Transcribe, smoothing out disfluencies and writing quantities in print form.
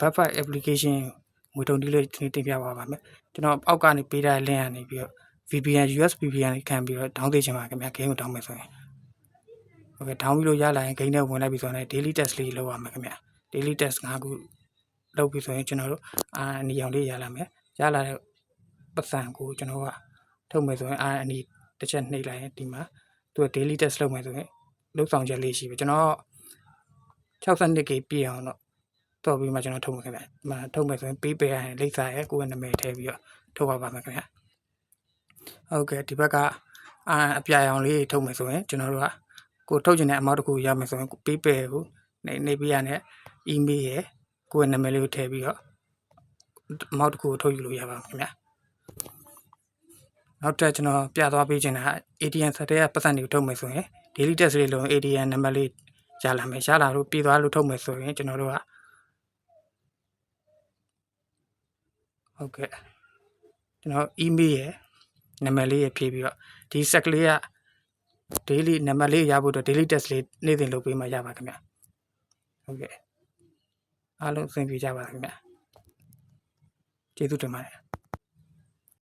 Buffer application ငွေတုံးဒီလေးတင်ပြပါမယ်ကျွန်တော်အောက်ကနေပေးထားတဲ့ link ကနေပြီးတော့ VPN US VPN ခံပြီးတော့ down သိချင်ပါခင်ဗျာ game ကို down မယ်ဆိုရင်ဟုတ်ကဲ့ down ပြီးလို့ရလာရင် game ထဲဝင်လိုက်ပြီဆိုရင် daily test လေးလုပ်ရမှာခင်ဗျာ daily test 5 ခုလုပ်ပြီးဆိုရင်ကျွန်တော်တို့အနီအောင်လေးရလာမယ်ရလာတဲ့ပတ်စံကိုကျွန်တော်ကထုတ်မယ်ဆိုရင်အနီတစ်ချက်နှိပ်လိုက်ရင်ဒီမှာသူက daily test လုပ်မယ်ဆိုရင်လုပ်ဆောင်ချက်လေးရှိပြီကျွန်တော်62K ပြည့်အောင်တော့ပြီးမှကျွန်တော်ထုတ်မယ်ခင်ဗျာဒီမှာထုတ်မယ်ဆိုရင်ပေးပေးရရင်လိပ်စာရဲ့ကိုယ့်ရဲ့နာမည်ထည့်ပြီးတော့ထုတ်ပါမယ်ခင်ဗျာဟုတ်ကဲ့ဒီဘက်ကအပြာရောင်လေးထုတ်မယ်ဆိုရင်ကျွန်တော်တို့ကကိုထုတ်ချင်တဲ့အမောက်တစ်ခုရမယ်ဆိုရင်ပေးပေးကိုနေပြရနဲ့ email ရဲ့ကိုယ့်ရဲ့နာမည်လေးကိုထည့်ပြီးတော့အမောက်တစ်ခုကိုထုတ်ယူလို့ရပါမယ်ခင်ဗျာနောက်ထပ်ကျွန်တော်ပြသွားပေးချင်တာ ATM ဆက်တဲ့ပတ်စံတွေကိုထုတ်မယ်ဆိုရင် daily test လေးလုံး ATM နံပါတ်လေးရလာမယ်ရလာလို့ပြီးသွားလို့ထုတ်မယ်ဆိုရင်ကျွန်တော်တို့ကဟုတ်ကဲ့ကျွန်တော် email ရဲ့နာမည်လေးရဖြည့်ပြီးတော့ဒီ set ကလေးက daily နံပါတ်လေးရဖို့အတွက် daily test လေးနေ့စဉ်လုပ်ပေးမှရပါခင်ဗျဟုတ်ကဲ့အားလုံးအဆင်ပြေကြပါခင်ဗျကျေးဇူးတင်ပါတယ်